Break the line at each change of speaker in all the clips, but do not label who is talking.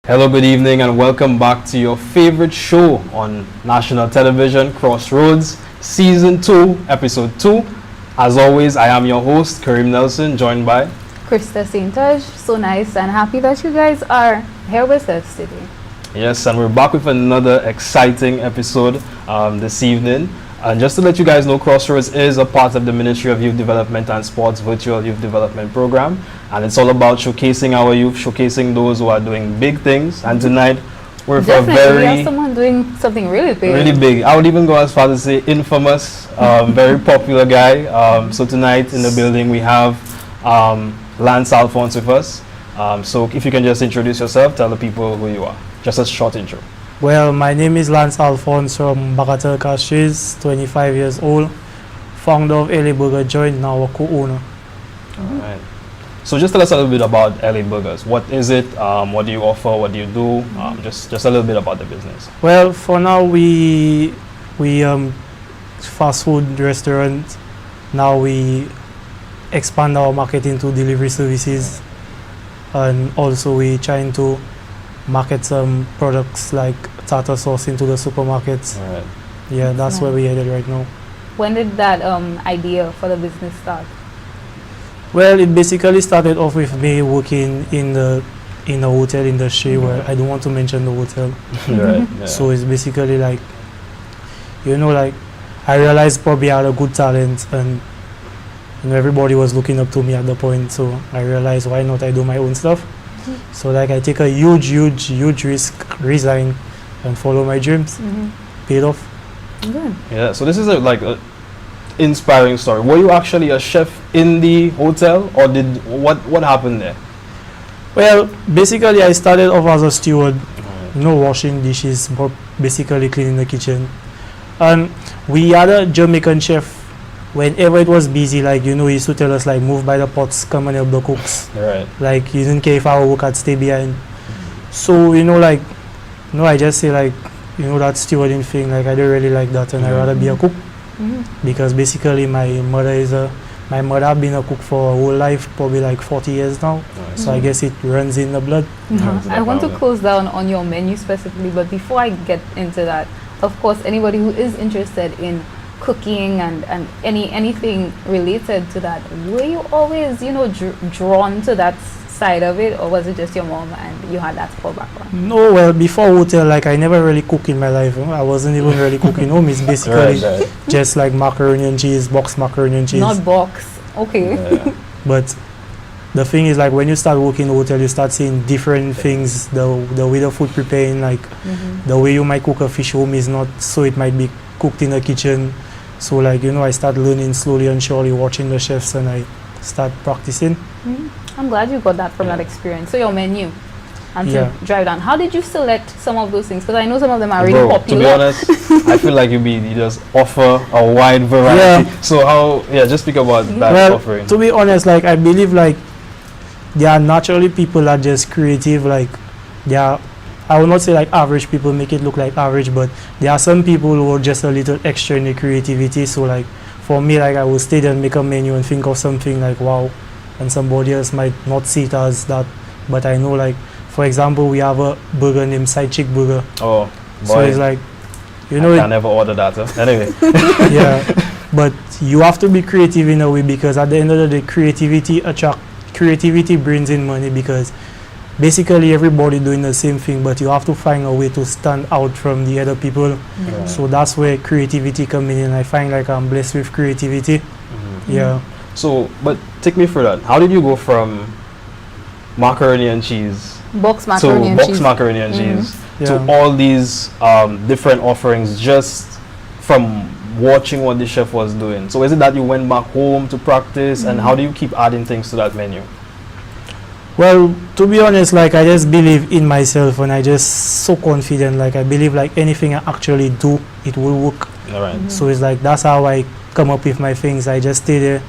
Hello, good evening, and welcome back to your favorite show on national television, Crossroads, Season 2, Episode 2. As always, I am your host, Kareem Nelson, joined by
Crista Saint Lucia. So nice and happy that you guys are here with us today.
Yes, and we're back with another exciting episode this evening. And just to let you guys know, Crossroads is a part of the Ministry of Youth Development and Sports Virtual Youth Development Program. And it's all about showcasing our youth, showcasing those who are doing big things. And tonight, we're for a
we have someone doing something really big.
Really big. I would even go as far to say infamous, very popular guy. So tonight in the building, we have Lance Alphonse with us. So if you can just introduce yourself, tell the people who you are. Just a short intro.
Well, my name is Lance Alphonse from Bagatelle Castries, 25 years old, founder of LA Burger Joint, now a co-owner.
Alright. So just tell us a little bit about LA Burgers. What is it? What do you offer? What do you do? Just a little bit about the business.
Well, for now we fast food restaurant. Now we expand our market into delivery services, and also we trying to market some products like tartar sauce into the supermarkets.
Alright.
Yeah, that's where we're headed right now.
When did that idea for the business start?
Well, it basically started off with me working in the hotel industry, where I don't want to mention the hotel.
Right. Yeah.
So it's basically like, like I realized probably I had a good talent, and everybody was looking up to me at the point. So I realized, why not I do my own stuff? So like I take a huge risk, resign, and follow my dreams. Paid off.
Good.
Yeah. So this is a inspiring story. Were you actually a chef in the hotel, or what happened there?
Well, basically I started off as a steward, washing dishes, but basically cleaning the kitchen. And we had a Jamaican chef. Whenever it was busy, he used to tell us move by the pots, come and help the cooks.
Right.
He didn't care if our work had stay behind. So I just say that stewarding thing, I don't really like that, and I rather be a cook. Because basically my mother have been a cook for her whole life, probably 40 years now. So I guess it runs in the blood.
I want to close down on your menu specifically, but before I get into that, of course, anybody who is interested in cooking and anything related to that, were you always drawn to that side of it, or was it just your mom and you had that for background?
No, well, before hotel, I never really cook in my life. I wasn't even really cooking home. It's basically just macaroni and cheese, box macaroni and cheese.
Not box, okay.
Yeah.
But the thing is, when you start working in hotel, you start seeing different things. The way the food preparing, the way you might cook a fish home is not so it might be cooked in the kitchen. So I start learning slowly and surely, watching the chefs, and I start practicing.
I'm glad you got that from that experience. So your menu, and to drive down, how did you select some of those things? Because I know some of them are really popular.
To be honest, I feel like you just offer a wide variety. Yeah. So just speak about that offering.
To be honest, I believe there are naturally people that are just creative. I would not say average people make it look like average, but there are some people who are just a little extra in the creativity. So for me, I will stay there and make a menu and think of something wow, and somebody else might not see it as that. But I know for example, we have a burger named Side Chick Burger.
Oh, boy.
So it's I
can never order that. Anyway.
Yeah, but you have to be creative in a way, because at the end of the day, creativity brings in money, because basically everybody doing the same thing, but you have to find a way to stand out from the other people. So that's where creativity comes in, and I find I'm blessed with creativity. Yeah.
So, but take me through that. How did you go from macaroni and cheese
box macaroni and cheese
to all these different offerings, just from watching what the chef was doing? So is it that you went back home to practice, and how do you keep adding things to that menu?
Well, to be honest, I just believe in myself, and I just so confident. I believe anything I actually do, it will work.
All right.
So it's that's how I come up with my things. I just stay there,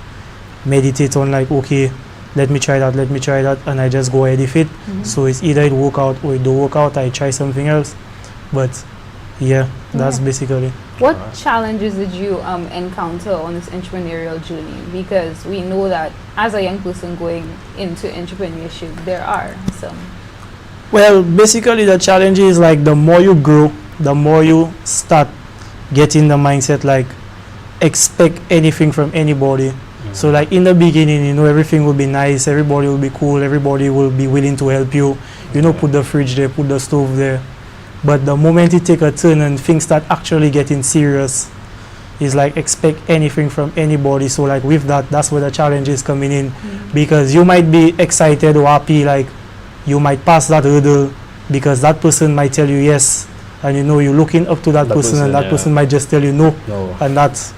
meditate on okay, let me try that, and I just go ahead with it. So it's either it work out or it don't work out. I try something else, but that's basically.
What challenges did you encounter on this entrepreneurial journey? Because we know that as a young person going into entrepreneurship, there are some
Well, basically the challenge is like the more you grow, the more you start getting the mindset like expect anything from anybody. So like in the beginning, you know, everything will be nice, everybody will be cool, everybody will be willing to help you. You know, put the fridge there, put the stove there. But the moment it take a turn and things start actually getting serious, is like expect anything from anybody. So like with that, that's where the challenge is coming in. Because you might be excited or happy, like you might pass that hurdle because that person might tell you yes, and you know you're looking up to that person and that person might just tell you no. And that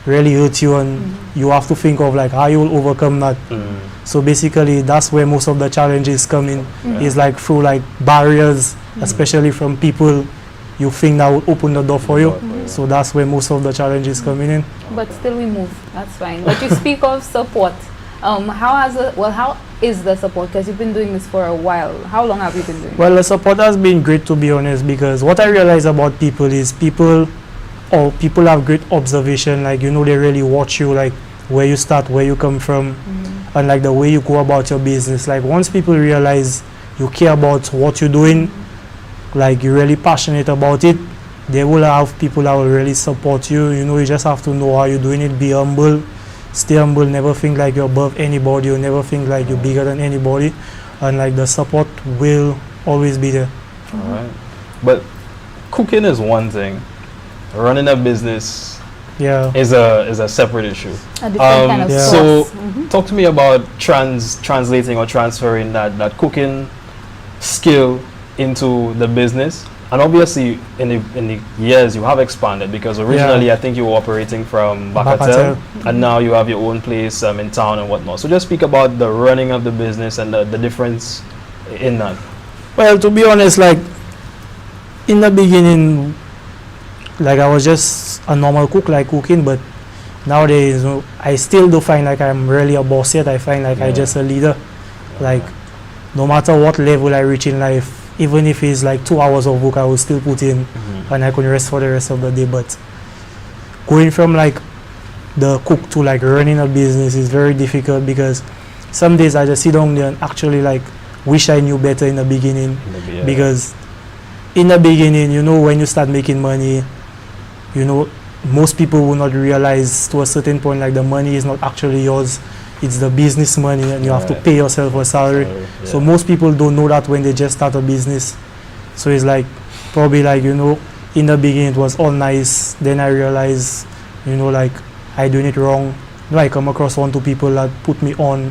really hurts you, and you have to think of like how you will overcome that. So basically that's where most of the challenges come in, is like through like barriers, especially from people you think that will open the door for you. So that's where most of the challenges coming in.
But still we move, that's fine. But you speak of support. How is the support? Because you've been doing this for a while. How long have you been doing it?
Well, the support has been great, to be honest, because what I realize about people is people have great observation. Like, you know, they really watch you, like where you start, where you come from, and like the way you go about your business. Like once people realize you care about what you're doing, like you're really passionate about it, they will have people that will really support you. You know, you just have to know how you're doing it. Be humble, stay humble, never think like you're above anybody, or never think like you're bigger than anybody, and like the support will always be there.
All right. But cooking is one thing. Running a business is a separate issue.
A different kind of
so talk to me about translating or transferring that cooking skill into the business. And obviously in the years you have expanded, because originally I think you were operating from Bacatel, and now you have your own place in town and whatnot. So just speak about the running of the business and the difference in that.
Well, to be honest, like in the beginning, like I was just a normal cook, like cooking, but nowadays I still do find like I'm really a boss yet. I find like I just a leader. Like no matter what level I reach in life, even if it's like 2 hours of work, I will still put in, and I can rest for the rest of the day. But going from like the cook to like running a business is very difficult, because some days I just sit down there and actually like wish I knew better in the beginning. Because in the beginning, you know, when you start making money, you know, most people will not realize to a certain point like the money is not actually yours. It's the business money, and you have to pay yourself a salary. So most people don't know that when they just start a business. So it's like probably like, you know, in the beginning it was all nice. Then I realized, you know, like I doing it wrong. You know, I come across 1 2 people that put me on.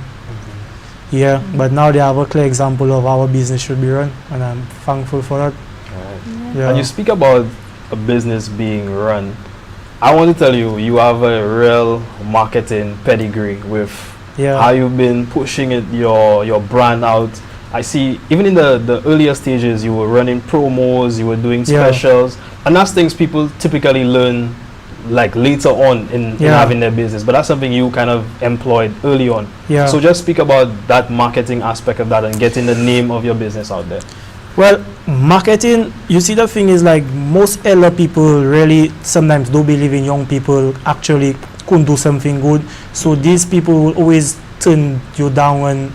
But now they have a clear example of how a business should be run, and I'm thankful for that.
And you speak about a business being run. I want to tell you, you have a real marketing pedigree with how you've been pushing it, your brand out. I see even in the earlier stages you were running promos, you were doing specials, and that's things people typically learn like later on in having their business, but that's something you kind of employed early on. So just speak about that marketing aspect of that and getting the name of your business out there.
Well, marketing, you see, the thing is like most elder people really sometimes don't believe in young people actually couldn't do something good. So these people will always turn you down. And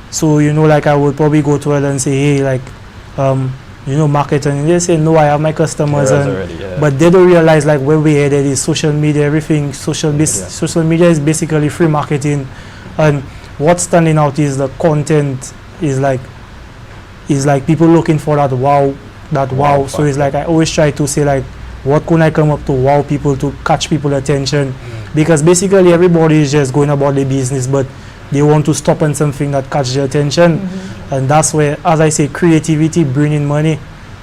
so, you know, like I would probably go to her and say, hey, like, you know, marketing. And they say, no, I have my customers. But they don't realize like where we headed is social media, everything. Social media is basically free marketing. And what's standing out is the content is like people looking for that wow. So it's like I always try to say like, what can I come up to wow people, to catch people attention? Because basically everybody is just going about their business, but they want to stop on something that catch their attention. And that's where, as I say, creativity bringing money.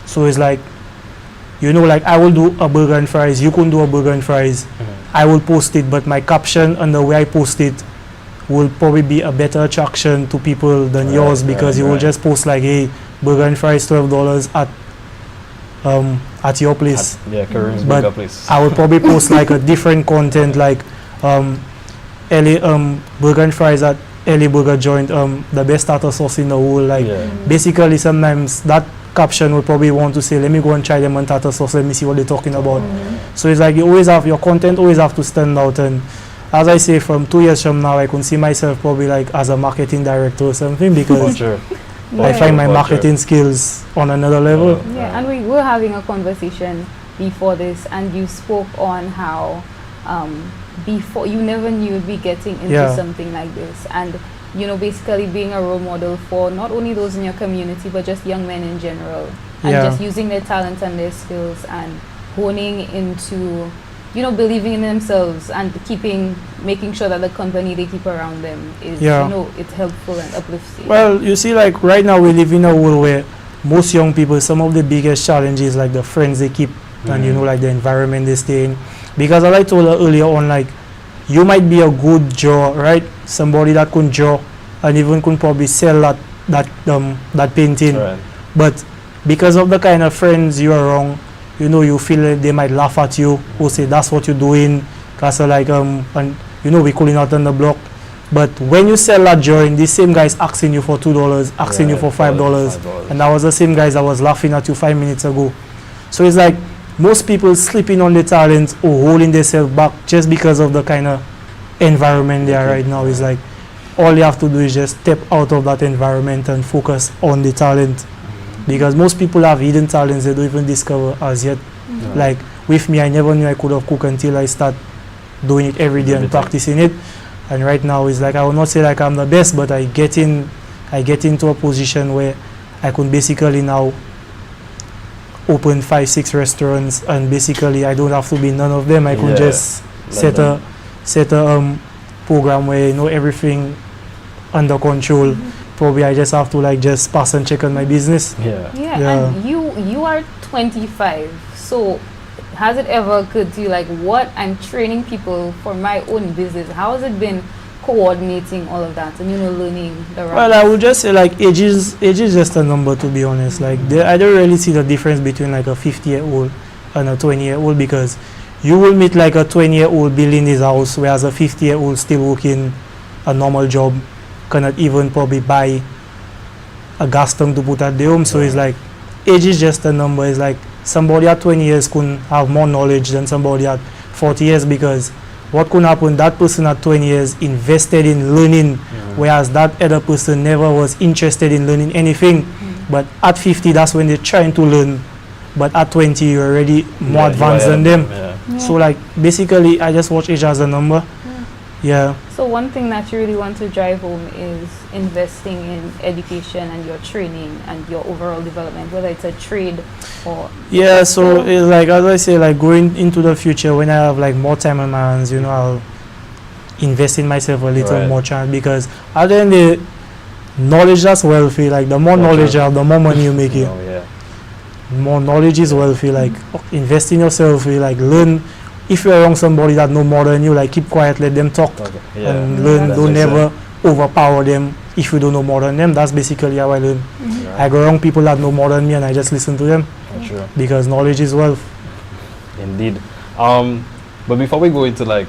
So it's like, you know, like I will do a burger and fries, you can do a burger and fries. I will post it, but my caption and the way I post it will probably be a better attraction to people than yours, because you will just post like, hey, burger and fries $12 at your place.
Kareem's burger place.
I will probably post like a different content, like LA burger and fries at LA burger joint, the best tartar sauce in the whole. Like basically sometimes that caption will probably want to say, let me go and try them on tartar sauce, let me see what they're talking about. So it's like you always have your content always have to stand out. And as I say, from 2 years from now, I can see myself probably like as a marketing director or something, because I find my marketing skills on another level.
Yeah, and we were having a conversation before this, and you spoke on how before you never knew you'd be getting into something like this, and you know, basically being a role model for not only those in your community but just young men in general, and just using their talents and their skills and honing into, you know, believing in themselves and making sure that the company they keep around them is, you know, it's helpful and uplifting.
Well, you see, like right now we live in a world where most young people, some of the biggest challenges like the friends they keep and you know, like the environment they stay in. Because as I told her earlier on, like you might be a good drawer, right? Somebody that can draw and even can probably sell that painting. Right. But because of the kind of friends you are around, you know, you feel like they might laugh at you or say that's what you're doing. Cause like and you know, we calling out on the block. But when you sell that drawing, these same guys asking you for $2, asking you for $5, and that was the same guys that was laughing at you 5 minutes ago. So it's like most people sleeping on their talent or holding themselves back just because of the kind of environment they are right now. Is like all you have to do is just step out of that environment and focus on the talent. Because most people have hidden talents they don't even discover as yet. Like with me, I never knew I could have cooked until I start doing it every day and practicing it. And right now it's like I will not say like I'm the best, but I get into a position where I can basically now open 5-6 restaurants, and basically I don't have to be none of them. I can just set a program where you know everything under control. Probably I just have to like just pass and check on my business.
And you are 25, so has it ever occurred to you like, what, I'm training people for my own business? How has it been coordinating all of that and, you know, learning the routes?
Well, I would just say like age is just a number, to be honest. Like I don't really see the difference between like a 50-year-old and a 20-year-old, because you will meet like a 20-year-old building his house, whereas a 50-year-old still working a normal job, cannot even probably buy a gas tank to put at the home. So it's like age is just a number. It's like somebody at 20 years can have more knowledge than somebody at 40 years, because what could happen, that person at 20 years invested in learning, whereas that other person never was interested in learning anything. But at 50, that's when they're trying to learn. But at 20, you're already more advanced than them. So like basically, I just watch age as a number.
So one thing that you really want to drive home is investing in education and your training and your overall development, whether it's a trade or...
So it's like, as I say, like going into the future, when I have like more time on my hands, you know, I'll invest in myself a little more chance, because at the end of the knowledge, that's wealthy. Like the more knowledge you have, the more money you make it. More knowledge is wealthy. Like invest in yourself, you like learn. If you're around somebody that know more than you, like keep quiet, let them talk and learn. Don't never overpower them if you don't know more than them. That's basically how I learn. I go around people that know more than me and I just listen to them. Because knowledge is wealth.
Indeed. But before we go into like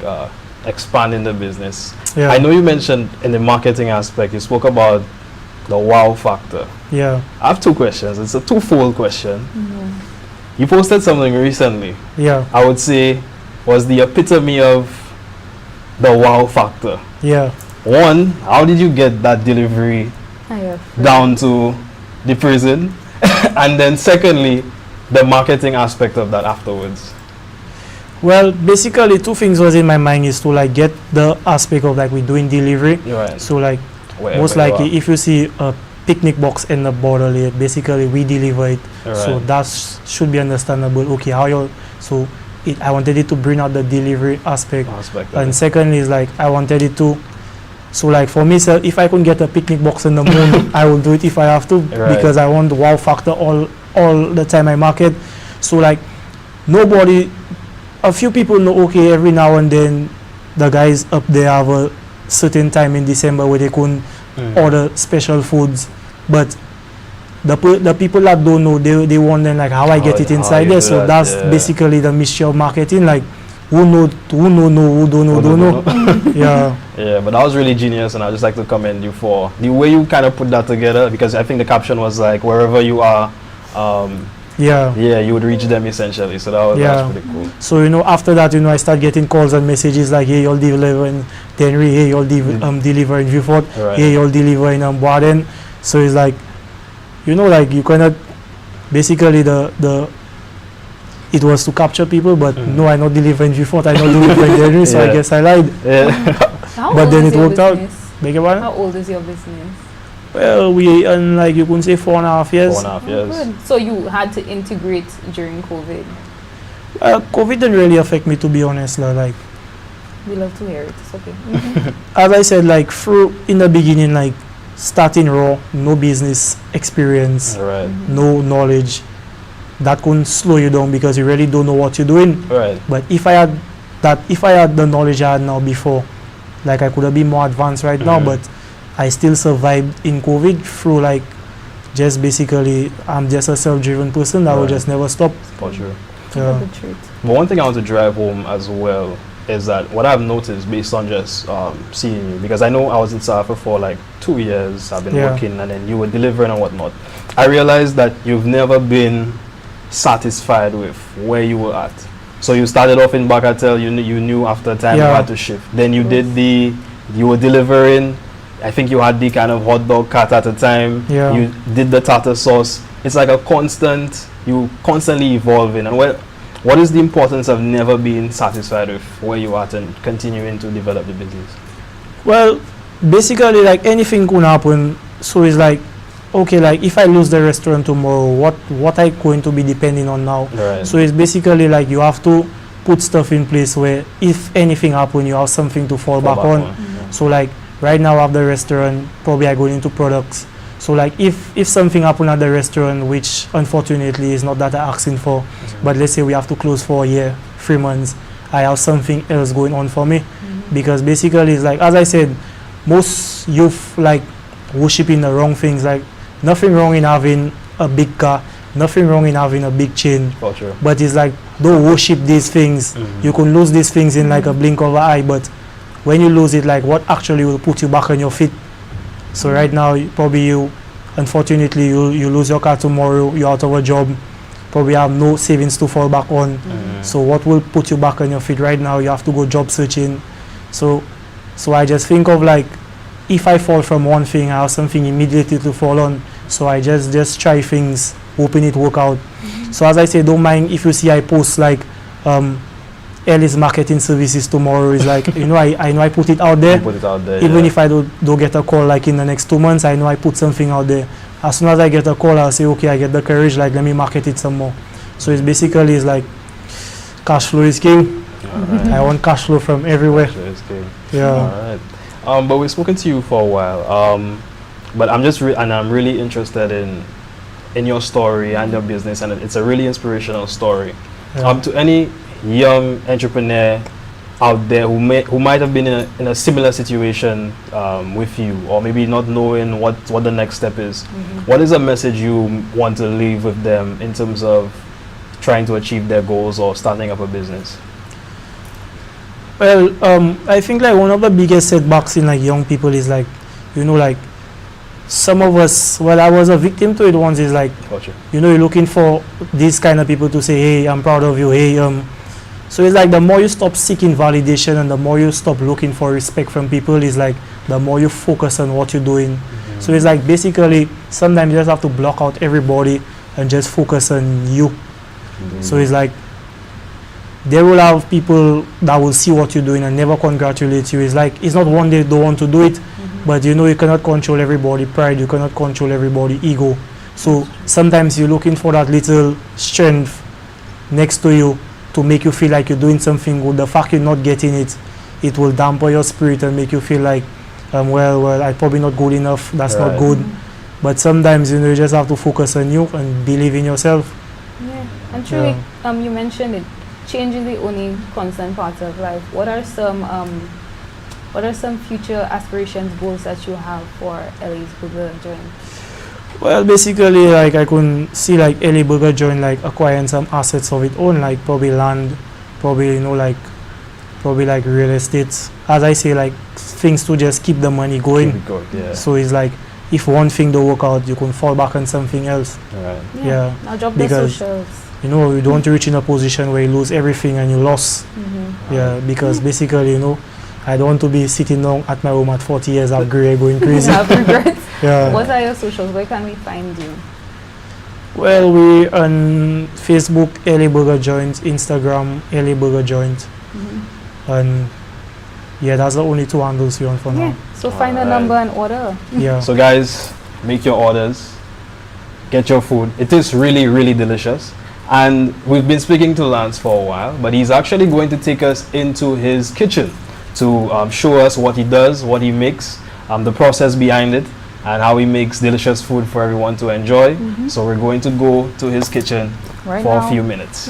expanding the business, I know you mentioned in the marketing aspect, you spoke about the wow factor. I have two questions. It's a twofold question. You posted something recently. I would say was the epitome of the wow factor. One, how did you get that delivery down to the prison? And then secondly, the marketing aspect of that afterwards.
Well, basically two things was in my mind is to like get the aspect of like we doing delivery. So like most likely if you see a picnic box in the border, basically we deliver it. So that should be understandable. Okay, how you I wanted it to bring out the delivery aspect. And secondly is like I wanted it to, so like for me, so if I could get a picnic box in the moon, I will do it if I have to, because I want the wow factor all the time I market. So like a few people know, okay, every now and then the guys up there have a certain time in December where they can order special foods, but the people that don't know, they want them like how I get it inside there. So that's basically the mystery of marketing. Like who know, who don't know.
But that was really genius, and I'd just like to commend you for the way you kind of put that together, because I think the caption was like wherever you are, you would reach them essentially. So that was pretty cool.
So you know, after that, you know, I start getting calls and messages like, hey, you'll deliver in Tenry, hey, you'll deliver in Vieux Fort, hey, you'll deliver in Boaden. So it's like you know, like you cannot, basically it was to capture people, but no, I not delivering before, I not delivering there, so I guess I lied.
Yeah.
How
But
old
then
is
it
your
worked out.
business?
Beg your pardon?
How old is your business?
Well, we earn, like you can say 4.5 years.
4.5 years.
Good. So you had to integrate during COVID.
COVID didn't really affect me, to be honest. Like,
We love to hear it. It's okay.
as I said, like through in the beginning, like starting raw, no business experience,
Right.
no knowledge, that couldn't slow you down because you really don't know what you're doing.
Right.
But if I had the knowledge I had now before, like I could have been more advanced right now, but I still survived in COVID through like just basically I'm just a self-driven person that will
Right.
just never stop.
For sure.
Yeah.
The truth.
But one thing I want to drive home as well is that what I've noticed based on just seeing you, because I know I was in South Africa for like 2 years, I've been
Yeah.
working, and then you were delivering and whatnot. I realized that you've never been satisfied with where you were at. So you started off in Bacatel, you knew after time you
Yeah.
had to shift. Then you you were delivering, I think you had the kind of hot dog cat at a time.
Yeah.
You did the tartar sauce. It's like you constantly evolving. And what is the importance of never being satisfied with where you are and continuing to develop the business?
Well, basically, like anything could happen. So it's like, okay, like if I lose the restaurant tomorrow, what I going to be depending on now?
Right.
So it's basically like you have to put stuff in place where if anything happen, you have something to fall back on.
Yeah.
So like right now I have the restaurant, probably I go into products. So like if something happen at the restaurant, which unfortunately is not that I'm asking for, but let's say we have to close for a year, 3 months, I have something else going on for me. Because basically it's like, as I said, most youth like worshiping the wrong things. Like nothing wrong in having a big car, nothing wrong in having a big chain,
For sure.
but it's like don't worship these things. You can lose these things in like a blink of an eye, but when you lose it, like what actually will put you back on your feet? So right now unfortunately you lose your car tomorrow, you're out of a job, probably have no savings to fall back on. So what will put you back on your feet? Right now you have to go job searching. So I just think of like, if I fall from one thing, I have something immediately to fall on. So I just try things, hoping it work out. So as I say, don't mind if you see I post like Ellie's marketing services tomorrow. Is like, I know I put it out there.
You put it out there.
Even if I don't get a call like in the next 2 months, I know I put something out there. As soon as I get a call, I'll say, okay, I get the courage, like let me market it some more. So it's basically it's like cash flow is king.
Alright.
I want cash flow from everywhere.
Sure, it's good.
Yeah.
Alright. But we've spoken to you for a while. But I'm really interested in your story and your business, and it's a really inspirational story.
Yeah.
To any young entrepreneur out there who might have been in a similar situation with you, or maybe not knowing what the next step is, what is a message you want to leave with them in terms of trying to achieve their goals or starting up a business?
Well, I think like one of the biggest setbacks in like young people is like, like some of us, well, I was a victim to it once, is like,
Gotcha.
you're looking for these kind of people to say, hey, I'm proud of you, hey, so it's like the more you stop seeking validation and the more you stop looking for respect from people, is like the more you focus on what you're doing. So it's like basically sometimes you just have to block out everybody and just focus on you. So it's like they will have people that will see what you're doing and never congratulate you. It's like, it's not one day they don't want to do it, but you cannot control everybody pride, you cannot control everybody ego. So sometimes you're looking for that little strength next to you to make you feel like you're doing something good. The fact you're not getting it, it will dampen your spirit and make you feel like, well, I'm probably not good enough, that's not good. But sometimes you just have to focus on you and believe in yourself.
Yeah, and truly, you mentioned it. Change is the only constant part of life. What are some future aspirations, goals that you have for Ellie's Burger joint?
Well, basically, like I could see like Ellie Burger joint like acquiring some assets of its own, like probably land, probably probably like real estate. As I say, like things to just keep the money going.
Keep it going, yeah.
So it's like if one thing don't work out, you can fall back on something else.
Right.
Yeah.
Now drop the
Because
socials.
you don't want to reach in a position where you lose everything and you lost. Yeah, because basically, I don't want to be sitting down at my home at 40 years of grey going crazy.
Have regrets.
Yeah.
What are your socials? Where can we find you?
Well, we on Facebook, LA Burger Joint, Instagram, LA Burger Joint, and yeah, that's the only 2 handles we on for
Yeah.
now.
So find a number and order.
Yeah.
So guys, make your orders, get your food. It is really, really delicious. And we've been speaking to Lance for a while, but he's actually going to take us into his kitchen to show us what he does, what he makes, the process behind it, and how he makes delicious food for everyone to enjoy. So we're going to go to his kitchen
Right
for
now.
a few minutes.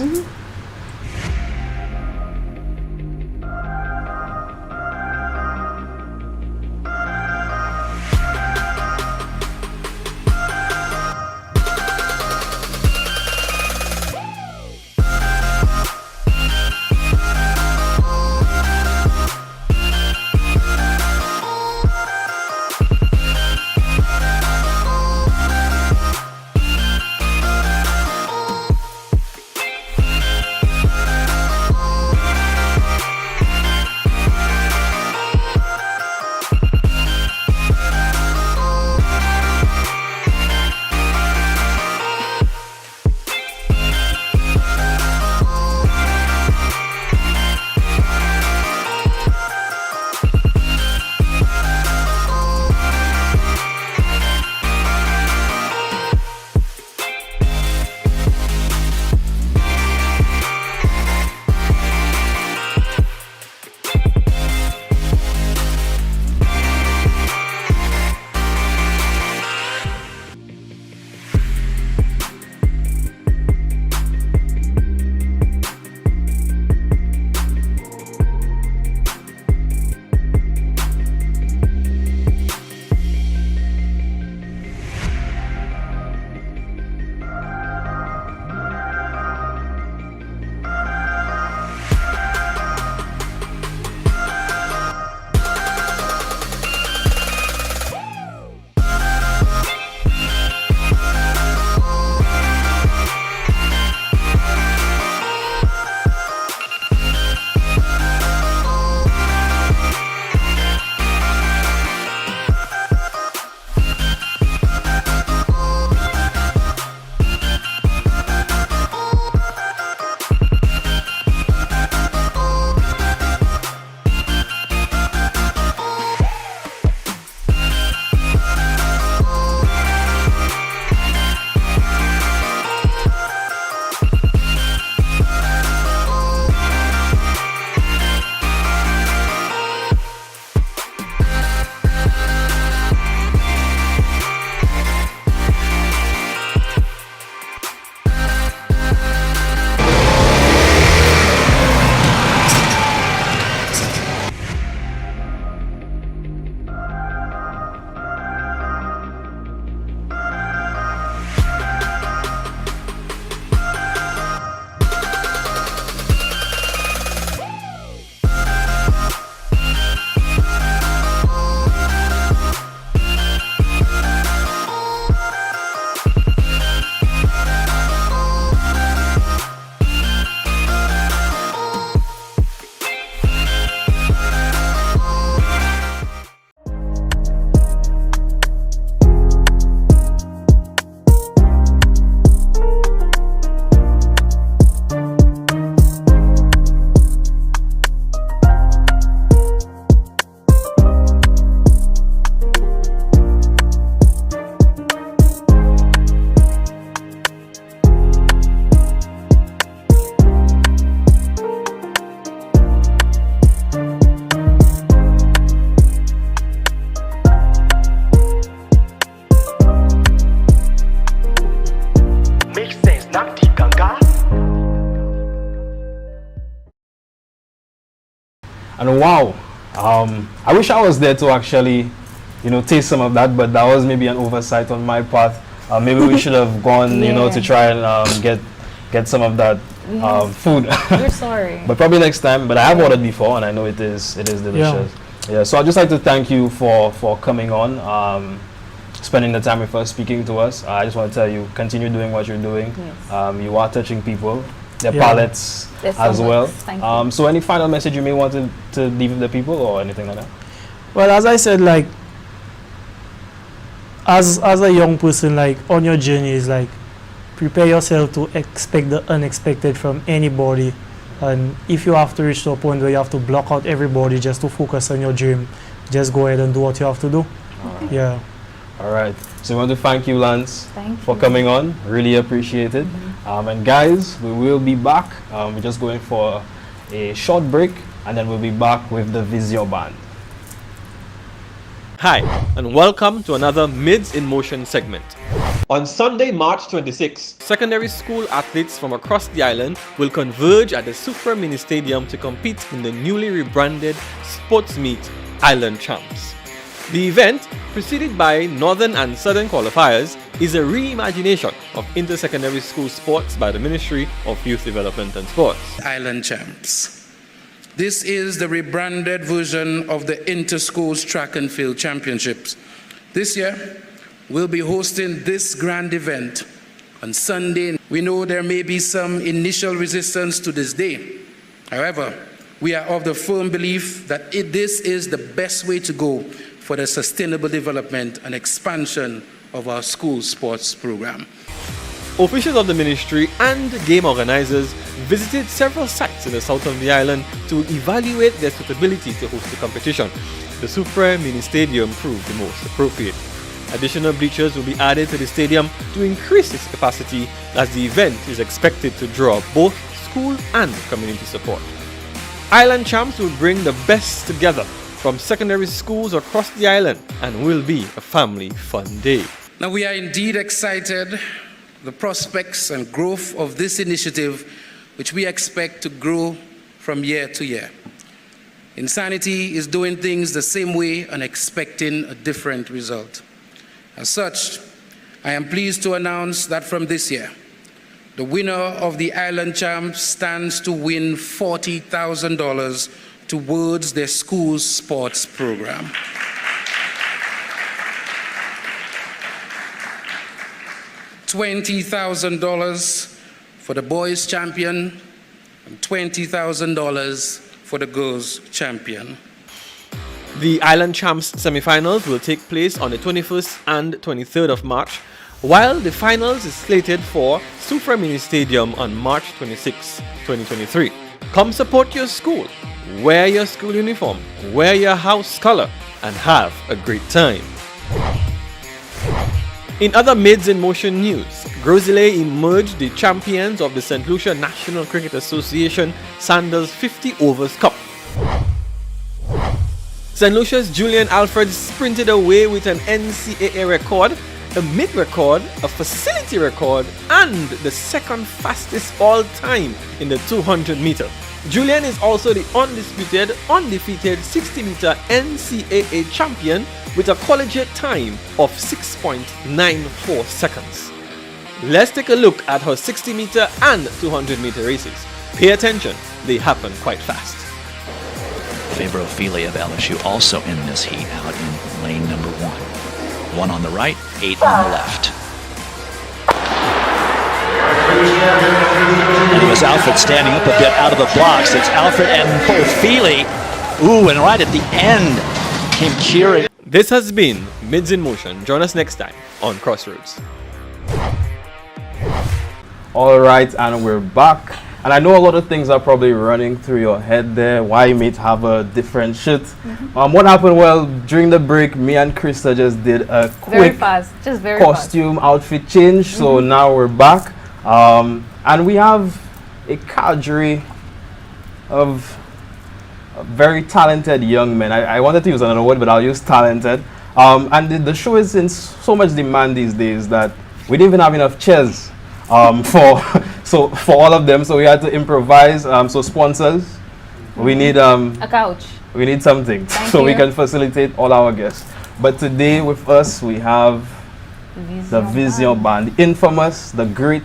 And wow, I wish I was there to actually, taste some of that, but that was maybe an oversight on my part. Maybe we should have gone, to try and get some of that food.
We're sorry.
But probably next time. But I have ordered before, and I know it is delicious. Yeah. So I'd just like to thank you for coming on, spending the time with us, speaking to us. I just want to tell you, continue doing what you're doing. Yes. You are touching people, their palettes as well.
Thank you.
So any final message you may want to leave the people or anything like that?
Well, as I said, like, as a young person, like, on your journey is like, prepare yourself to expect the unexpected from anybody. And if you have to reach to a point where you have to block out everybody just to focus on your dream, just go ahead and do what you have to do.
Alright.
Yeah.
All right. So we want to thank you, Lance, for
you.
coming on. Really appreciate it. And guys, we will be back. We're just going for a short break, and then we'll be back with the Vizion Band.
Hi, and welcome to another Mids in Motion segment. On Sunday, March 26th, secondary school athletes from across the island will converge at the Super Mini Stadium to compete in the newly rebranded sports meet Island Champs. The event, preceded by Northern and Southern qualifiers, is a reimagination of inter-secondary school sports by the Ministry of Youth Development and Sports.
Island Champs. This is the rebranded version of the Inter-Schools Track and Field Championships. This year, we'll be hosting this grand event on Sunday. We know there may be some initial resistance to this day. However, we are of the firm belief that this is the best way to go for the sustainable development and expansion of our school sports program.
Officials of the ministry and game organizers visited several sites in the south of the island to evaluate their suitability to host the competition. The Super Mini Stadium proved the most appropriate. Additional bleachers will be added to the stadium to increase its capacity, as the event is expected to draw both school and community support. Island Champs will bring the best together from secondary schools across the island and will be a family fun day.
Now, we are indeed excited the prospects and growth of this initiative, which we expect to grow from year to year. Insanity is doing things the same way and expecting a different result. As such, I am pleased to announce that from this year, the winner of the Island Champs stands to win $40,000 towards their school's sports program. $20,000 for the boys champion and $20,000 for the girls champion.
The Island Champs semi-finals will take place on the 21st and 23rd of March, while the finals is slated for Super Mini Stadium on March 26, 2023. Come support your school, wear your school uniform, wear your house color, and have a great time. In other Mids in Motion news, Grosile emerged the champions of the Saint Lucia National Cricket Association Sanders 50 Overs Cup. Saint Lucia's Julian Alfred sprinted away with an NCAA record, a mid record, a facility record, and the second fastest all time in the 200 meter. Julian is also the undisputed, undefeated 60-meter NCAA champion with a collegiate time of 6.94 seconds. Let's take a look at her 60-meter and 200-meter races. Pay attention, they happen quite fast.
Rebroadcast of LSU also in this heat out in lane number 1. 1 on the right, 8 on the left. And it was Alfred standing up a bit out of the blocks. It's Alfred and both Feely. Ooh, and right at the end came Kieran.
This has been Mids in Motion. Join us next time on Crossroads.
All right, and we're back. And I know a lot of things are probably running through your head there. Why you may have a different shit. What happened? Well, during the break, me and Crista just did a quick costume outfit change. So now we're back. And we have a cadre of very talented young men. I wanted to use another word, but I'll use talented. And the show is in so much demand these days that we didn't even have enough chairs for all of them. So we had to improvise. So sponsors, we need
a couch.
We need something so we can facilitate all our guests. But today with us we have the Vizion Band, the infamous, the great,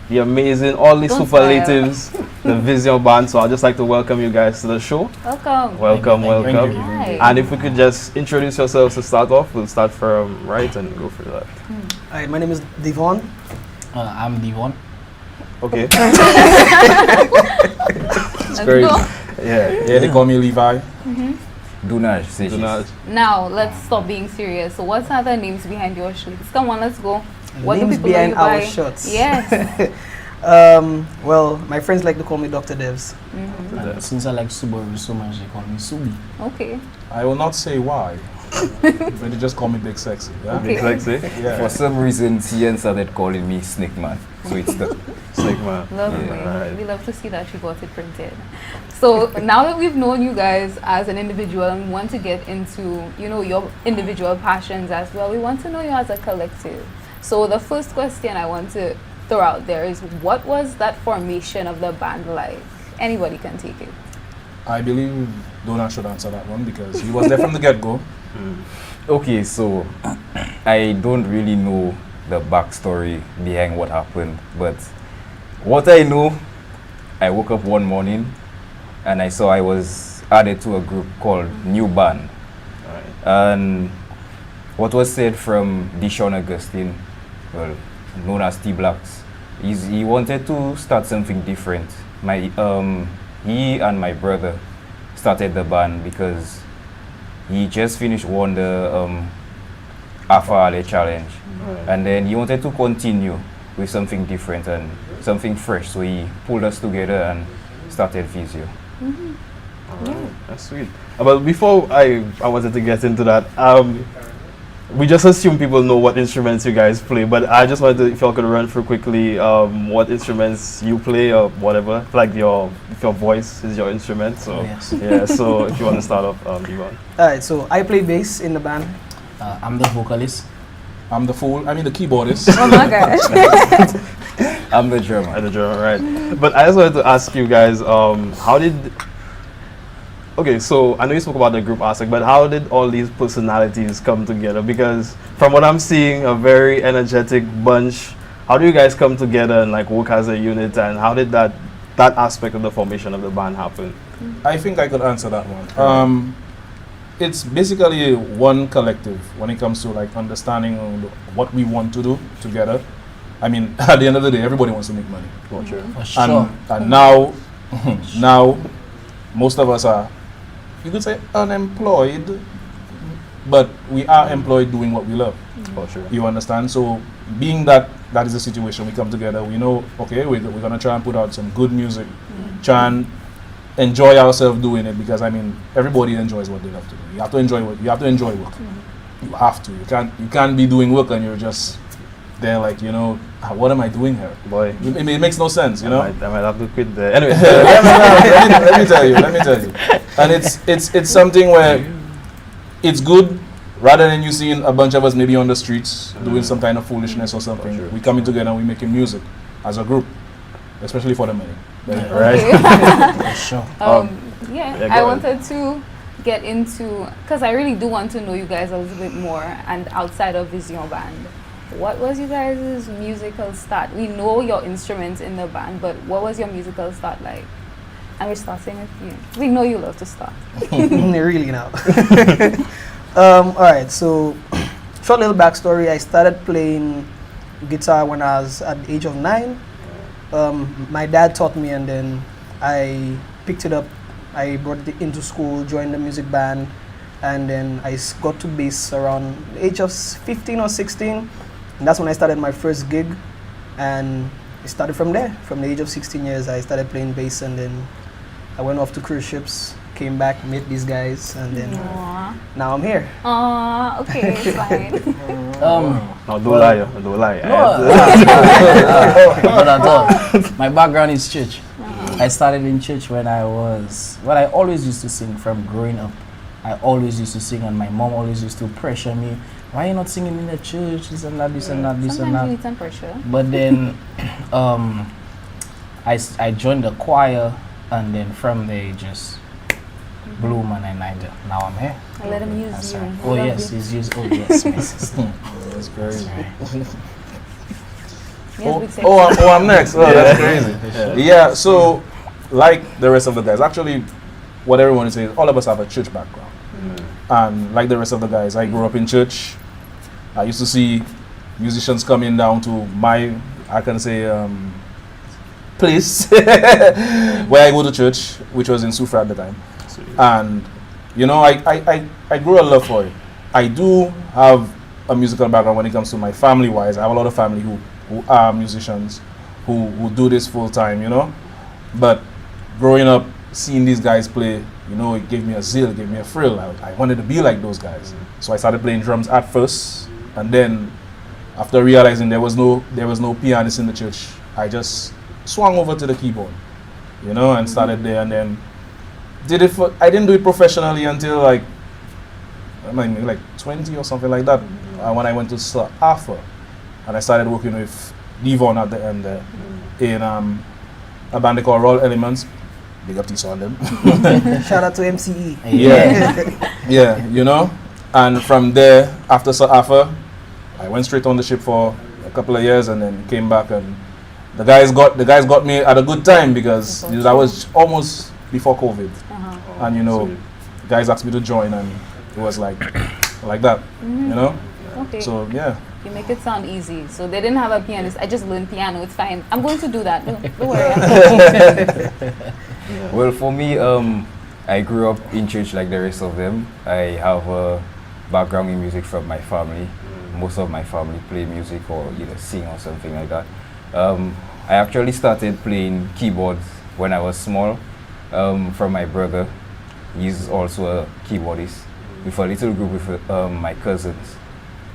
the amazing, all the superlatives, the Vizion Band. So I'd just like to welcome you guys to the show.
Welcome.
Welcome.
Hi.
And if we could just introduce yourselves to start off, we'll start from right and go for left.
Hi, my name is Devon. I'm Devon.
Okay.
It's very good.
Yeah, they call me Levi.
Dunaj.
Now let's stop being serious. So what are the names behind your shirts? Come on, let's go. What do
Names
people know
behind
you
our
by?
shots.
Yes.
Well, my friends like to call me Dr. Devs.
Since I like Subaru so much, they call me Subi.
Okay.
I will not say why. But they just call me Big Sexy. Yeah?
Okay.
Big Sexy?
Yeah.
For some reason, CN started calling me Snake Man. So it's the
Snake Man.
Lovely.
Yeah, right.
We love to see that you got it printed. So now that we've known you guys as an individual and we want to get into, you know, your individual passions as well, we want to know you as a collective. So the first question I want to throw out there is, what was that formation of the band like? Anybody can take it.
I believe Donna should answer that one because he was there from the get-go.
Okay, so I don't really know the backstory behind what happened, but what I know, I woke up one morning and I saw I was added to a group called New Band. And what was said from Deshaun Augustine, well, known as T-Blacks, is he wanted to start something different. He and my brother started the band because he just finished won the Alpha Ale Challenge, and then he wanted to continue with something different and something fresh. So he pulled us together and started Vizion.
Alright, that's sweet. But before I wanted to get into that, we just assume people know what instruments you guys play, but I just wanted to, if y'all could run through quickly what instruments you play or whatever, like if your voice is your instrument. So
Yes.
yeah, so if you want to start off, Yvonne.
Alright, so I play bass in the band.
I'm the vocalist.
I'm the keyboardist.
Oh my gosh.
I'm the drummer.
At the drummer, right? But I just wanted to ask you guys, how did? Okay, so I know you spoke about the group aspect, but how did all these personalities come together? Because from what I'm seeing, a very energetic bunch. How do you guys come together and like work as a unit? And how did that aspect of the formation of the band happen?
I think I could answer that one. It's basically one collective when it comes to like understanding what we want to do together. I mean, at the end of the day, everybody wants to make money.
For sure.
For sure.
And now, now, most of us are, you could say, unemployed, but we are employed doing what we love.
For sure.
You understand? So, being that is the situation, we come together, we know, okay, we're going to try and put out some good music, try and enjoy ourselves doing it, because, I mean, everybody enjoys what they love to do. You have to enjoy work. You have to. You can't be doing work and you're just there like, you know, what am I doing here?
Boy,
It makes no sense, you know?
I might have to quit there. Anyway.
let me tell you. And it's something where it's good rather than you seeing a bunch of us maybe on the streets doing some kind of foolishness or something.
Sure.
We coming together and we making music as a group, especially for the money.
Right.
For sure.
Yeah,
I
go
wanted to get into, because I really do want to know you guys a little bit more, and outside of Vizion Band. What was you guys' musical start? We know your instruments in the band, but what was your musical start like? And we're starting with you. We know you love to start.
Really now. Alright, so short little backstory. I started playing guitar when I was at the age of 9. My dad taught me and then I picked it up. I brought it into school, joined the music band, and then I got to bass around the age of 15 or 16. And that's when I started my first gig, and it started from there. From the age of 16 years, I started playing bass, and then I went off to cruise ships, came back, met these guys, and then now I'm here.
Okay, fine.
No, don't lie. Don't lie.
Not at all. My background is church. I started in church when I always used to sing from growing up. I always used to sing, and my mom always used to pressure me. Why are you not singing in the church? This and that, this and that, this
Sometimes
and that.
you need some pressure.
But then I joined the choir, and then from there it just bloom, and now I'm here.
I let him use
That's
you.
right.
I
Oh
love
yes,
you.
he's used. Oh yes, my sister.
That's crazy.
Yes, big sexy.
I'm next. Oh, that's crazy. Yeah, so like the rest of the guys, actually, what everyone is saying, all of us have a church background. And like the rest of the guys, I grew up in church. I used to see musicians coming down to my, I can say, place where I go to church, which was in Sufra at the time. And, you know, I grew a love for it. I do have a musical background when it comes to my family wise. I have a lot of family who are musicians, who do this full time, you know. But growing up, seeing these guys play, you know, it gave me a zeal, it gave me a thrill. I wanted to be like those guys. So I started playing drums at first, and then after realizing there was no pianist in the church, I just swung over to the keyboard, you know, and started there, and then I didn't do it professionally until like 20 or something like that, when I went to Saint Lucia, and I started working with Vizion at the end there in a band called Raw Elements. Big up to on them.
Shout out to MCE.
Yeah, you know. And from there, after Saint Lucia, I went straight on the ship for a couple of years, and then came back, and the guys got me at a good time because I was almost before COVID, and you know, guys asked me to join, and it was like that, you know.
Okay.
So yeah.
You make it sound easy. So they didn't have a pianist. I just learned piano. It's fine. I'm going to do that. Don't worry.
Well, for me, I grew up in church like the rest of them. I have a background in music from my family. Most of my family play music or either sing or something like that. I actually started playing keyboards when I was small from my brother. He's also a keyboardist with a little group with my cousins.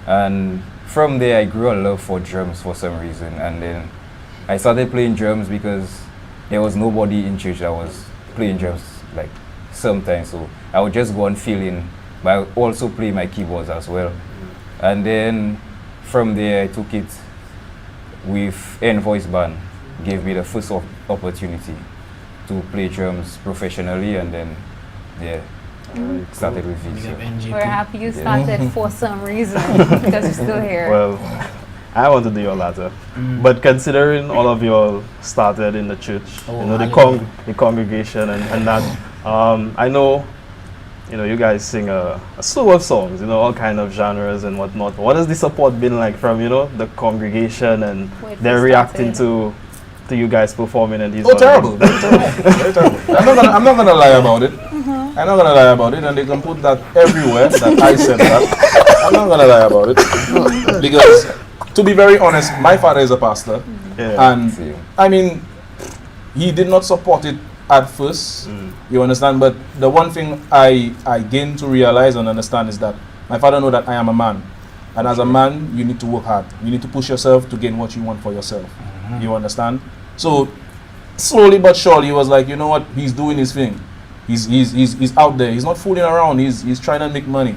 And from there, I grew a love for drums for some reason. And then I started playing drums because there was nobody in church that was playing drums like sometimes. So I would just go on feeling, but I would also play my keyboards as well. And then from there, I took it with Ange Band. Gave me the first opportunity to play drums professionally, and then started with Vizion.
We're happy you started for some reason because you're still here.
Well, I want to do your latter. But considering all of you all started in the church, you know, the congregation and that, I know, you know, you guys sing a slew of songs, you know, all kind of genres and whatnot. What has the support been like from, you know, the congregation and they're reacting to you guys performing in these?
Oh, terrible. Very terrible. I'm not gonna lie about it. I'm not gonna lie about it, and they can put that everywhere that I said that. I'm not gonna lie about it because, to be very honest, my father is a pastor, and I mean, he did not support it at first. You understand? But the one thing I gained to realize and understand is that my father knows that I am a man, and as a man, you need to work hard. You need to push yourself to gain what you want for yourself. You understand? So slowly but surely, he was like, you know what? He's doing his thing. He's out there. He's not fooling around. He's trying to make money,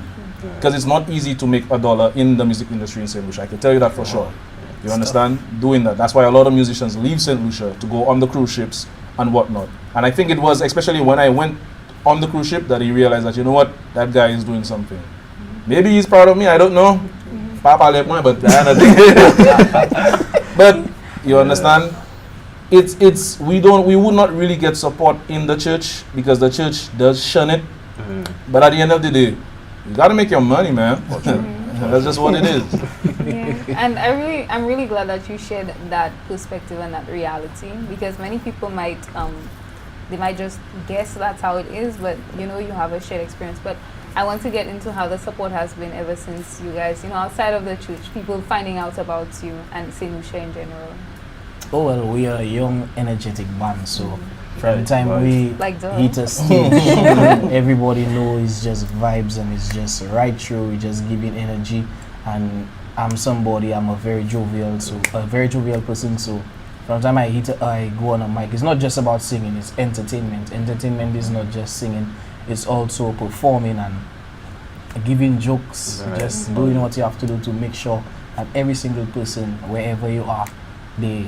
because it's not easy to make $1 in the music industry in Saint Lucia. I can tell you that for sure. You understand? Doing that. That's why a lot of musicians leave Saint Lucia to go on the cruise ships and whatnot. And I think it was especially when I went on the cruise ship that he realized that, you know what, that guy is doing something. Maybe he's proud of me. I don't know. Papa left me, but but you understand? We would not really get support in the church because the church does shun it. But at the end of the day, you gotta make your money, man. That's just what it is.
And I'm really glad that you shared that perspective and that reality, because many people might they might just guess that's how it is, but you know, you have a shared experience. But I want to get into how the support has been ever since you guys, you know, outside of the church, people finding out about you and Saint Lucia in general.
Oh well, we are a young, energetic band, so from the time we hit a stage, everybody knows it's just vibes and it's just right through. We just give it energy, and I'm a very jovial person. So from the time I go on a mic, it's not just about singing; it's entertainment. Entertainment is not just singing; it's also performing and giving jokes, just doing what you have to do to make sure that every single person, wherever you are, they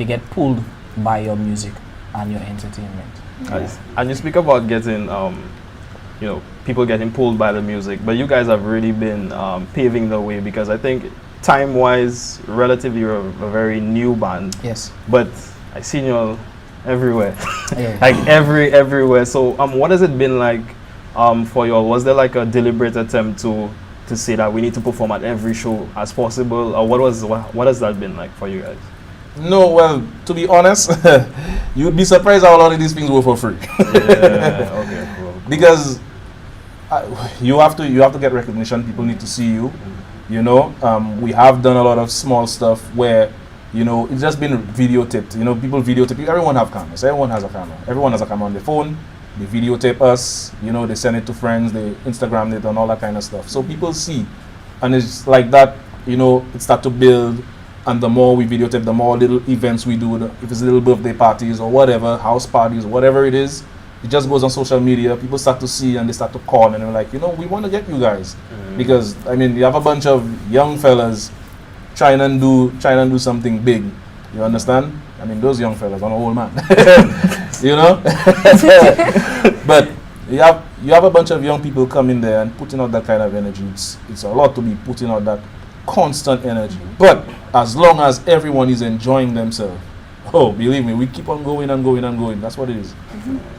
get pulled by your music and your entertainment.
Nice. And you speak about getting, you know, people getting pulled by the music, but you guys have really been paving the way, because I think time-wise, relatively, you're a very new band.
Yes.
But I've seen you all everywhere, like everywhere. So what has it been like for you all? Was there like a deliberate attempt to say that we need to perform at every show as possible, or what has that been like for you guys?
No, well, to be honest, you'd be surprised how a lot of these things were for free.
Okay, cool.
Because you have to get recognition. People need to see you. You know, we have done a lot of small stuff where, you know, it's just been videotaped. You know, people videotape. Everyone have cameras. Everyone has a camera. Everyone has a camera on their phone. They videotape us. You know, they send it to friends. They Instagram it and all that kind of stuff. So people see, and it's like that. You know, it start to build. And the more we videotape, the more little events we do. If it's little birthday parties or whatever, house parties, whatever it is, it just goes on social media. People start to see and they start to call and they're like, you know, we want to get you guys. Because, I mean, you have a bunch of young fellas trying and do something big. You understand? I mean, those young fellas, I'm an old man. You know? But you have a bunch of young people coming there and putting out that kind of energy. It's a lot to be putting out that constant energy. But as long as everyone is enjoying themselves, oh, believe me, we keep on going and going and going. That's what it is.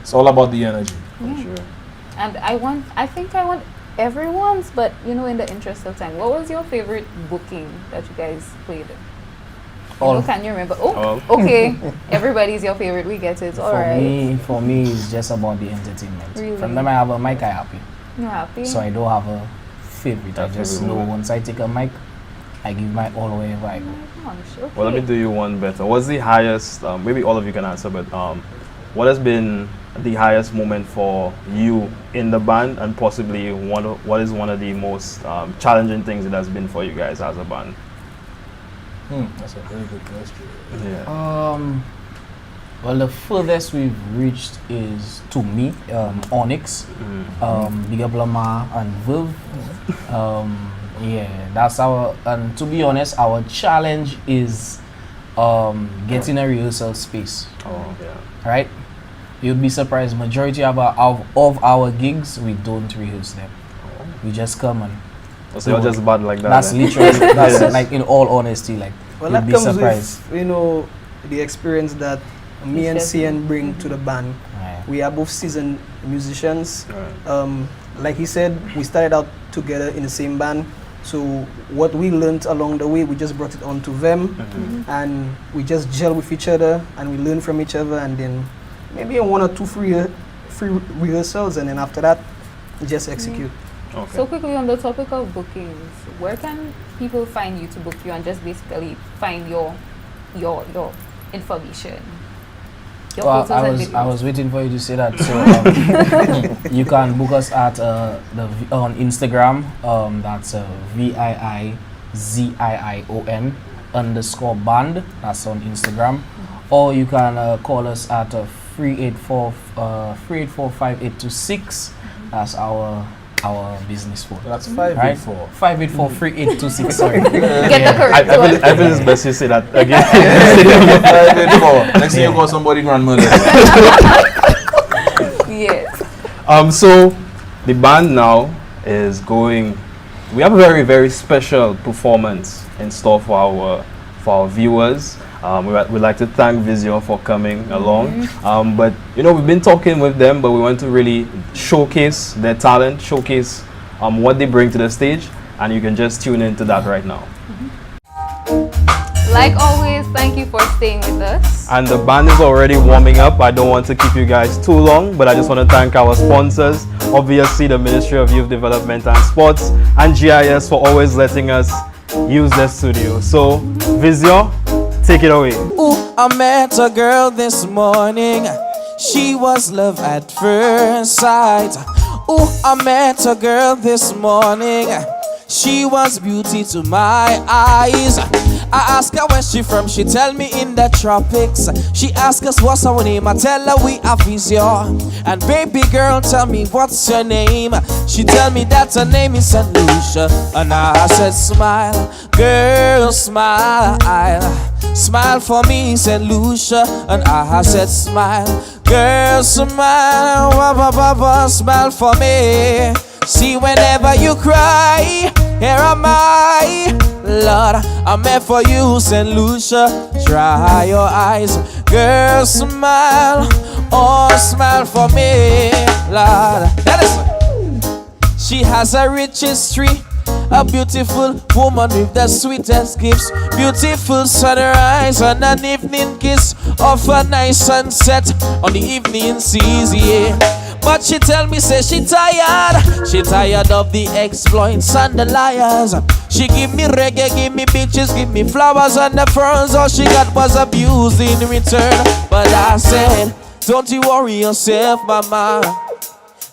It's all about the energy.
Sure. And I think I want everyone's, but you know, in the interest of time, what was your favorite booking that you guys played? Can you remember? Okay. Everybody's your favorite. We get it. All right.
For me, it's just about the entertainment.
Really?
From them I have a mic, I happy.
You're happy?
So I don't have a favorite. I just know once I take a mic, I give my all away vibe.
Okay.
Well, let me do you one better. What's the highest, maybe all of you can answer, but what has been the highest moment for you in the band, and possibly what is one of the most challenging things it has been for you guys as a band?
That's a very good question.
Yeah.
Well, the furthest we've reached is, to me, Onyx, Big Up Lamar and Viv. Yeah, that's and to be honest, our challenge is getting a rehearsal space. Right? You'd be surprised, majority of our gigs, we don't rehearse them. We just come and
so you're just bad like that.
That's literally, like, in all honesty, like,
well,
you'd
that
be
comes
surprised.
with, you know, the experience that me and CN bring to the band.
Right.
We are both seasoned musicians. Like he said, we started out together in the same band. So what we learned along the way, we just brought it on to them, and we just gel with each other, and we learn from each other, and then maybe one or two free rehearsals, and then after that, we just execute.
Okay.
So quickly, on the topic of bookings, where can people find you to book you and just basically find your information?
Well, I was waiting for you to say that. So you can book us at on Instagram. That's VIIZIION_band. That's on Instagram. Or you can call us at 384-5826. That's our business phone.
That's 584.
584-3826. Sorry.
Get the correct one.
I feel it's best you say that again.
584. Next thing you call somebody grandmother.
Yes.
So the band now is going. We have a very, very special performance in store for our viewers. We'd like to thank Vizion for coming along. But you know, we've been talking with them, but we want to really showcase their talent, showcase what they bring to the stage, and you can just tune into that right now.
Like always, thank you for staying with us.
And the band is already warming up. I don't want to keep you guys too long, but I just want to thank our sponsors, obviously the Ministry of Youth Development and Sports, and GIS for always letting us use their studio. So, Vizion, take it away.
Ooh, I met a girl this morning. She was love at first sight. Ooh, I met a girl this morning. She was beauty to my eyes. I ask her where she from, she tell me in the tropics. She ask us what's our name, I tell her we are Vizion. And baby girl, tell me what's your name. She tell me that her name is Saint Lucia. And I said smile, girl smile. Smile for me, Saint Lucia. And I said smile, girl smile. Smile for me. See, whenever you cry, here am I, Lord, I'm meant for you, Saint Lucia. Dry your eyes, girl, smile, oh, smile for me, Lord. That is, she has a rich history, a beautiful woman with the sweetest gifts, beautiful sunrise and an evening kiss of a nice sunset on the evening seas, yeah. But she tell me, say she tired. She tired of the exploits and the liars. She give me reggae, give me bitches, give me flowers and the ferns. All she got was abuse in return. But I said, don't you worry yourself, mama.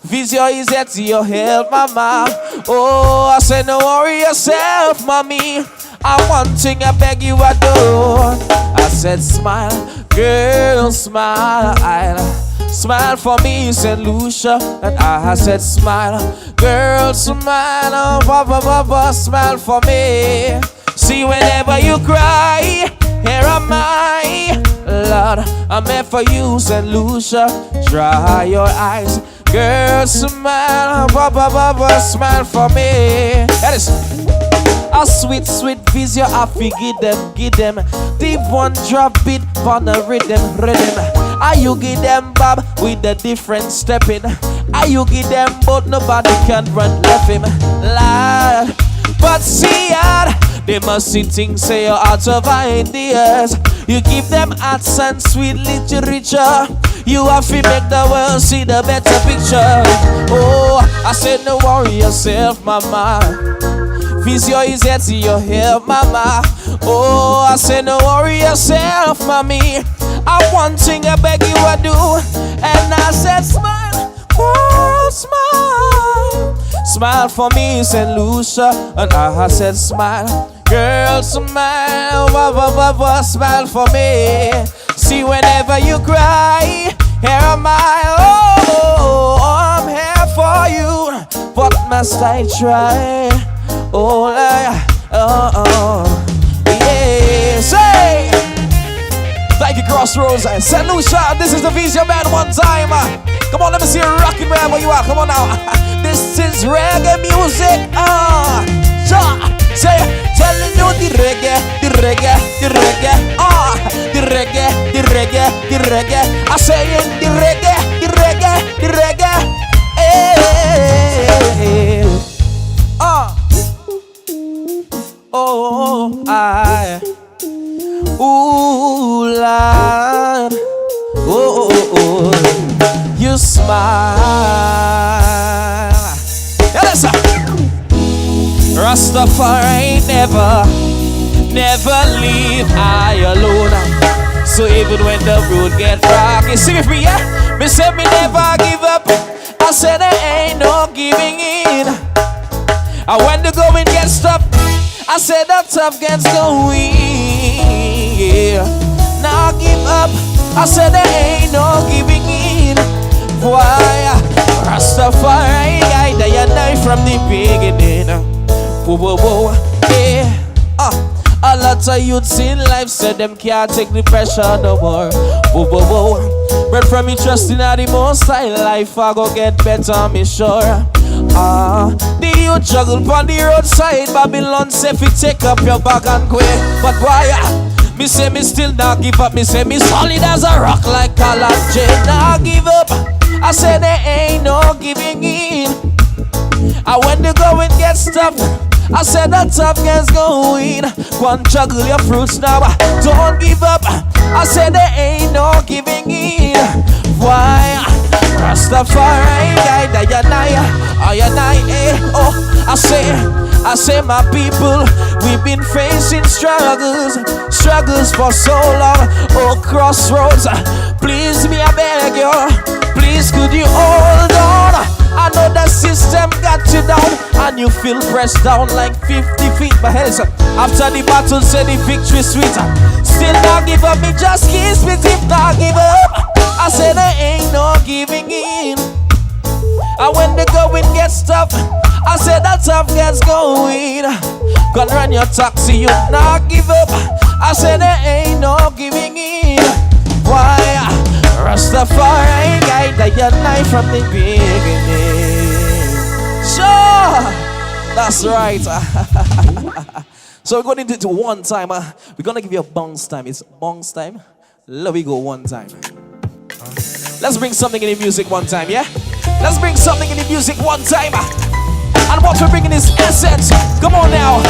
Vizion is here to your help, mama. Oh, I said, don't worry yourself, mommy. I one thing I beg you I do. I said, smile, girl, smile. Smile for me, Saint Lucia. And I said, smile, girl, smile. Oh, smile for me. See, whenever you cry, here am I. Lord, I'm here for you, Saint Lucia. Dry your eyes, girl, smile. Smile for me. That is a sweet, sweet vision. I feel give them. Deep one drop beat on the rhythm. I you give them bob with the different stepping. I you give them but nobody can run left him. Lord, but see ya, they must see things say you're out of ideas. You give them arts and sweet literature. You have to make the world see the better picture. Oh, I said no worry yourself, mama. Vizion is here to your help, mama. Oh, I said no worry yourself, mommy. I one thing I beg you I do. And I said smile, oh smile. Smile for me, Saint Lucia. And I said smile, girl smile. Smile for me. See whenever you cry, here am I. Oh, I'm here for you. What must I try? Oh, yeah. Say, thank you, Crossroads. Saint Lucia, this is the Vizion Band one time. Come on, let me see you rocking, man. Where you are? Come on now. This is reggae music. Say, telling you the reggae. The reggae. I say it, the reggae. Hey. Oh, ooh, Lord. Oh, you smile. Yeah, listen. Rastafari never leave I alone. So even when the road get rocky, sing with me, yeah. Me say me never give up. I said there ain't no giving in. And when the going gets tough, I said the tough gets going. Yeah. Now give up. I said there ain't no giving in. Why? Rastafari guide that die from the beginning. Whoa, yeah. A lot of youths in life said them can't take the pressure no more. Whoa. Bread from me trusting at the most high life, I go get better, me sure. The youth juggle on the roadside, Babylon say fi take up your bag and quit. But why? Me say me still not give up. Me say me solid as a rock like collagen. Not give up. I say there ain't no giving in. And when the going gets tough, I said the tough gets going. Go and juggle your fruits now. Don't give up. I said there ain't no giving in. Why? Rastafari guide oh, I say my people, we've been facing struggles for so long. Oh, Crossroads, please me I beg you, please could you hold on? I know the system got you down, and you feel pressed down like 50 feet. But hey, listen, after the battle, say the victory sweeter. Still not give up, me just keep spitting, not give up. I said there ain't no giving in. And when the going gets tough, I said that tough gets going. Gonna run your taxi, you not give up. I said there ain't no giving in. Why? Rastafari guide that your life from the beginning. Sure, that's right. So we're going to do it one time. We're gonna give you a bounce time. It's bounce time. Let me go one time. Let's bring something in the music one time, yeah? Let's bring something in the music one time. And what we're bringing is essence. Come on now.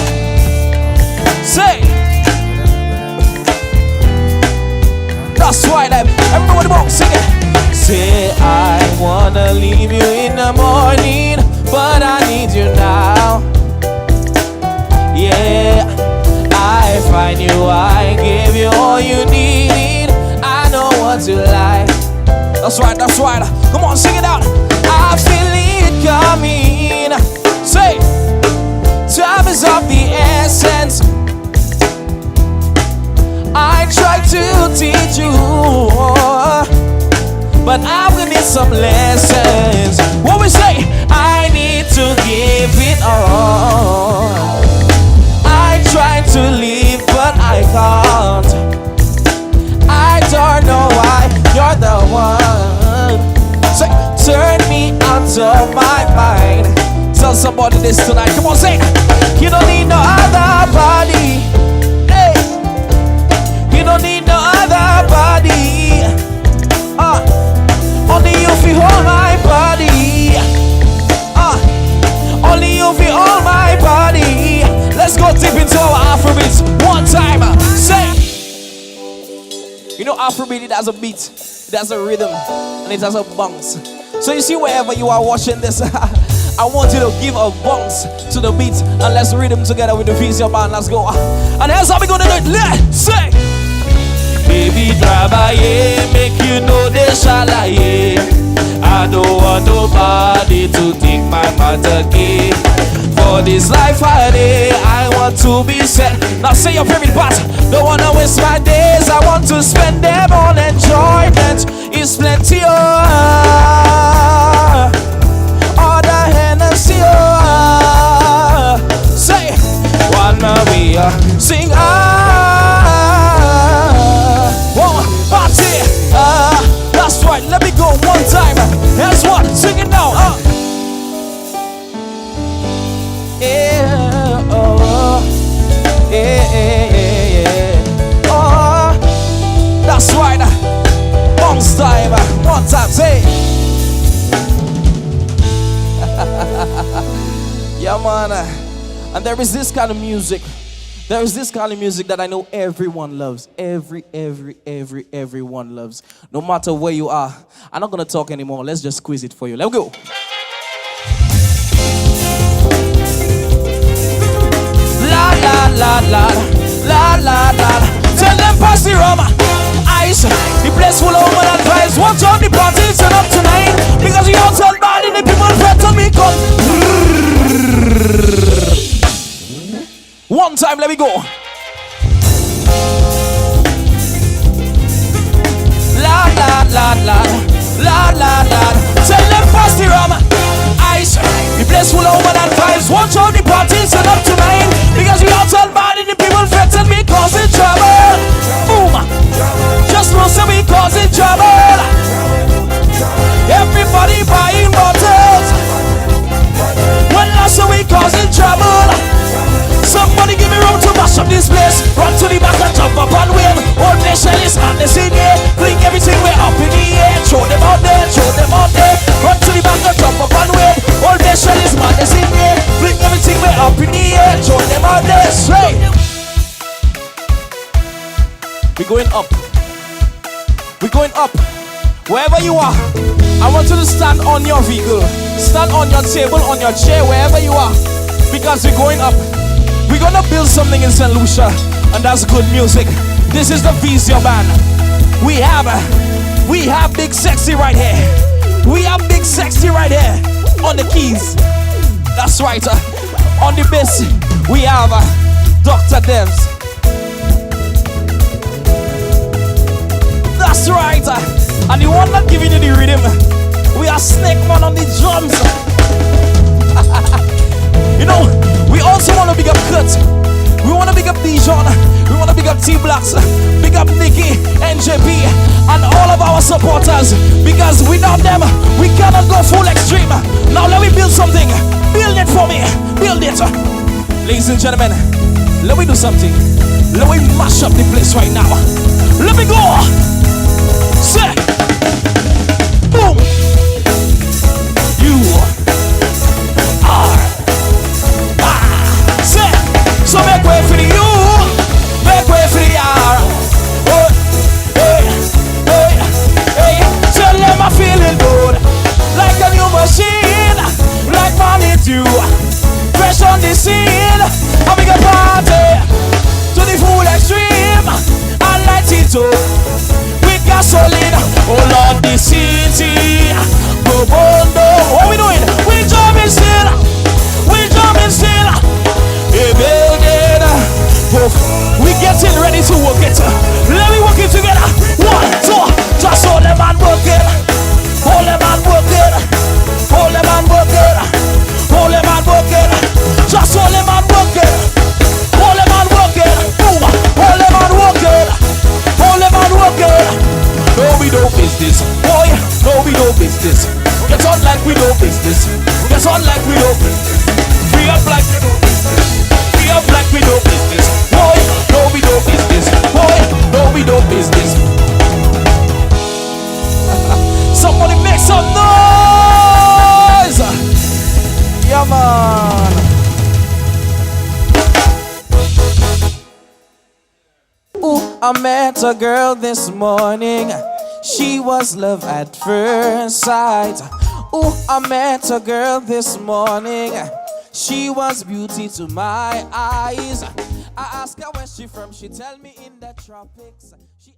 Say. That's right, everybody won't sing it. Say I wanna leave you in the morning, but I need you now. Yeah, I find you, I give you all you need. I know what you like. That's right, that's right. Come on, sing it out. I feel it coming. Say, time is of the essence. I try to teach you, but I'm gonna need some lessons. What we say? I need to give it all. I try to leave, but I can't. I don't know why you're the one. So turn me out of my mind. Tell somebody this tonight. Come on, say. You don't need no other body. Hey, you don't need no other body. Only you feel hold my body. Only you feel hold my body. Let's go deep into our Afrobeats one time. Say. You know Afrobeat, it has a beat, it has a rhythm, and it has a bounce. So you see, wherever you are watching this, I want you to give a bounce to the beat, and let's rhythm together with the Vizion Band. Let's go. And here's how we gonna do it. Let's say, baby, travailler, make you know they shalaye. I don't want nobody to take my part again. For this life I want to be set. Now say your favorite part. Don't wanna waste my days, I want to spend them on enjoyment. It's plenty all the Hennessy. Say, wanna be sing one party. That's right, let me go one time. Here's one, sing it now. Yeah, oh, yeah, yeah, yeah. Oh, that's right. One time, one time, say. Yeah, man. And there is this kind of music. There is this kind of music that I know everyone loves. Everyone loves. No matter where you are. I'm not gonna talk anymore. Let's just squeeze it for you. Let's go. La la la la la la la. Tell them pass the rum. Ice. The place full of women and vibes. Watch out the party turn up tonight. Because we outside bad and the people better me come. One time, let me go. La la la la la la la. Tell them pass the rum. Ice. The place full of women and vibes. Watch out the party turn up tonight. Because we outside bad and the people threaten me causing trouble. Boom. Just know say we causing trouble. Everybody buying bottles. When last so we causing trouble. Somebody give me room to mash up this place. Run to the back and jump up and wave. All nation is madness in here. Fling everything way up in the air. Throw them out there, throw them out there. Run to the back and jump up and wave. All nation is madness in here. Fling everything way up in the air. Throw them out there. Straight. We're going up. We're going up. Wherever you are, I want you to stand on your vehicle. Stand on your table, on your chair, wherever you are. Because we're going up. We're gonna build something in Saint Lucia, and that's good music. This is the Vizion Band. We have Big Sexy right here. We have Big Sexy right here on the keys. That's right. On the bass, we have Dr. Devs. That's right. And the one that giving you the rhythm, we are Snake Man on the drums. You know, we also want to big up Kurt. We want to big up Dijon. We want to big up T-Blacks. Big up Nikki, NJP, and all of our supporters. Because without them, we cannot go full extreme. Now let me build something. Build it for me. Build it. Ladies and gentlemen, let me do something. Let me mash up the place right now. Let me go. Say. Boom. You are. Say. So make way for the you. Make way for the R. Oh, hey, hey, hey. Tell them I'm feeling good. clean. And we can party to the full extreme and light it up with gasoline. Oh Lord, the city go bondo. What we doing? We jumping still. We jumping still. A building. We getting ready to work it. Let me work it together. 1, 2. Just hold them and work it. Hold them and work it. Hold them and work it. Hold them and work it. Just hold them and work it. Hold them and work it. Boom. Hold them and work it. Hold them and work it. No, we don't business. Boy, no, we don't business. Get on like we don't business. Get on like we don't business. We up like we don't business. We up like we don't business. Boy, no, we don't business. Boy, no, we don't business. Somebody make some noise! Yeah, man. Ooh, I met a girl this morning. She was love at first sight. Ooh, I met a girl this morning. She was beauty to my eyes. I asked her where she from. She tell me in the tropics. She